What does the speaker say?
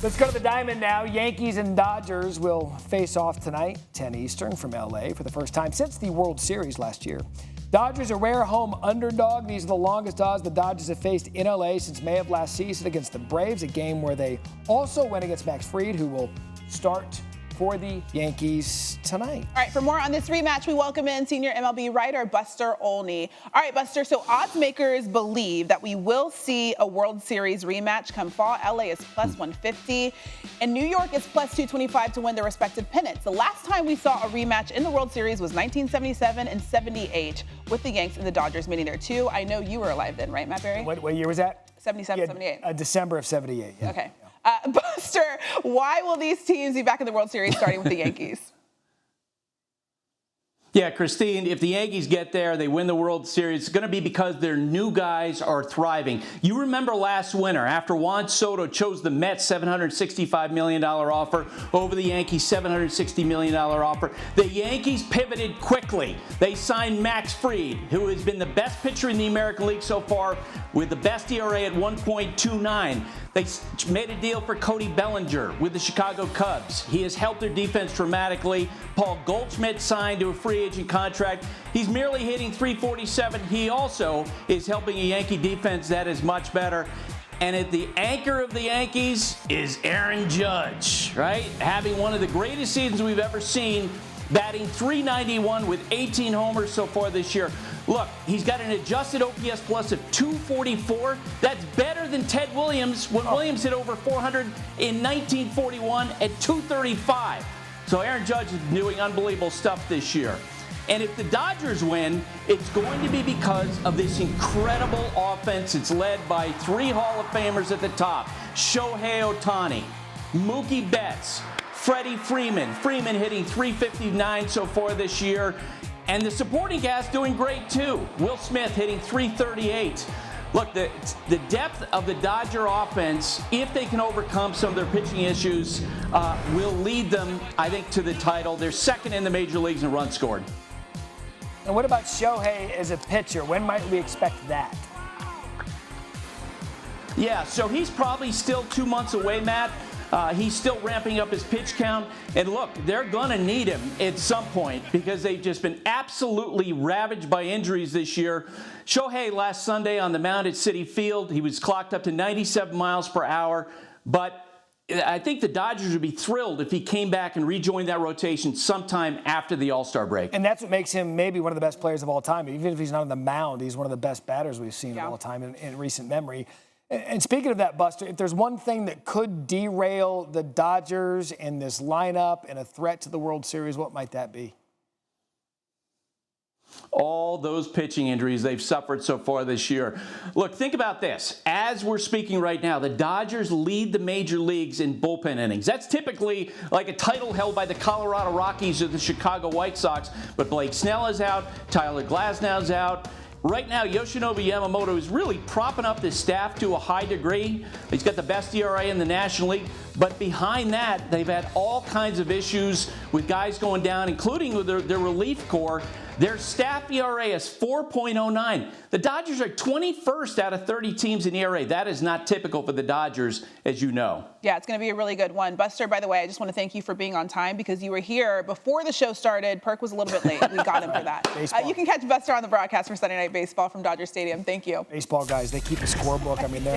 Let's go to the Diamond now. Yankees and Dodgers will face off tonight, 10 Eastern from L.A. for the first time since the World Series last year. Dodgers a rare home underdog. These are the longest odds the Dodgers have faced in L.A. since May of last season against the Braves, a game where they also went against Max Fried, who will start for the Yankees tonight. All right, for more on this rematch, we welcome in senior MLB writer Buster Olney. All right, Buster, so odds makers believe that we will see a World Series rematch come fall. LA is plus 150, and New York is plus 225 to win their respective pennants. The last time we saw a rematch in the World Series was 1977 and 78, with the Yanks and the Dodgers meeting there too. I know you were alive then, right, Matt Berry? What year was that? 77, 78. December of 78. Yeah. Okay. Buster, why will these teams be back in the World Series starting with the Yankees? Yeah, Christine, if the Yankees get there, they win the World Series, it's going to be because their new guys are thriving. You remember last winter, after Juan Soto chose the Mets' $765 million offer over the Yankees' $760 million offer, the Yankees pivoted quickly. They signed Max Fried, who has been the best pitcher in the American League so far, with the best ERA at 1.29. They made a deal for Cody Bellinger with the Chicago Cubs. He has helped their defense dramatically. Paul Goldschmidt signed to a free agent contract. He's merely hitting .347. He also is helping a Yankee defense that is much better. And at the anchor of the Yankees is Aaron Judge, right? Having one of the greatest seasons we've ever seen, batting .391 with 18 homers so far this year. Look, he's got an adjusted OPS plus of 244. That's better than Ted Williams when Williams hit over 400 in 1941 at 235. So Aaron Judge is doing unbelievable stuff this year. And if the Dodgers win, it's going to be because of this incredible offense. It's led by three Hall of Famers at the top: Shohei Ohtani, Mookie Betts, Freddie Freeman. Freeman hitting .359 so far this year. And the supporting cast doing great too. Will Smith hitting .338. Look, the depth of the Dodger offense, if they can overcome some of their pitching issues, will lead them, I think, to the title. They're second in the major leagues in runs scored. And what about Shohei as a pitcher? When might we expect that? Yeah, so he's probably still 2 months away, Matt. He's still ramping up his pitch count. And look, they're going to need him at some point because they've just been absolutely ravaged by injuries this year. Shohei last Sunday on the mound at Citi Field, he was clocked up to 97 miles per hour. But I think the Dodgers would be thrilled if he came back and rejoined that rotation sometime after the All-Star break. And that's what makes him maybe one of the best players of all time. Even if he's not on the mound, he's one of the best batters we've seen of all time in recent memory. And speaking of that, Buster, if there's one thing that could derail the Dodgers and this lineup and a threat to the World Series, what might that be? All those pitching injuries they've suffered so far this year. Look, think about this. As we're speaking right now, the Dodgers lead the major leagues in bullpen innings. That's typically like a title held by the Colorado Rockies or the Chicago White Sox. But Blake Snell is out. Tyler Glasnow's out. Right now, Yoshinobu Yamamoto is really propping up this staff to a high degree. He's got the best ERA in the National League. But behind that, they've had all kinds of issues with guys going down, including with their relief corps. Their staff ERA is 4.09. The Dodgers are 21st out of 30 teams in ERA. That is not typical for the Dodgers, as you know. Yeah, it's going to be a really good one. Buster, by the way, I just want to thank you for being on time because you were here before the show started. Perk was a little bit late. We got him for that. You can catch Buster on the broadcast for Sunday Night Baseball from Dodger Stadium. Thank you. Baseball guys, they keep a scorebook. I mean, they're...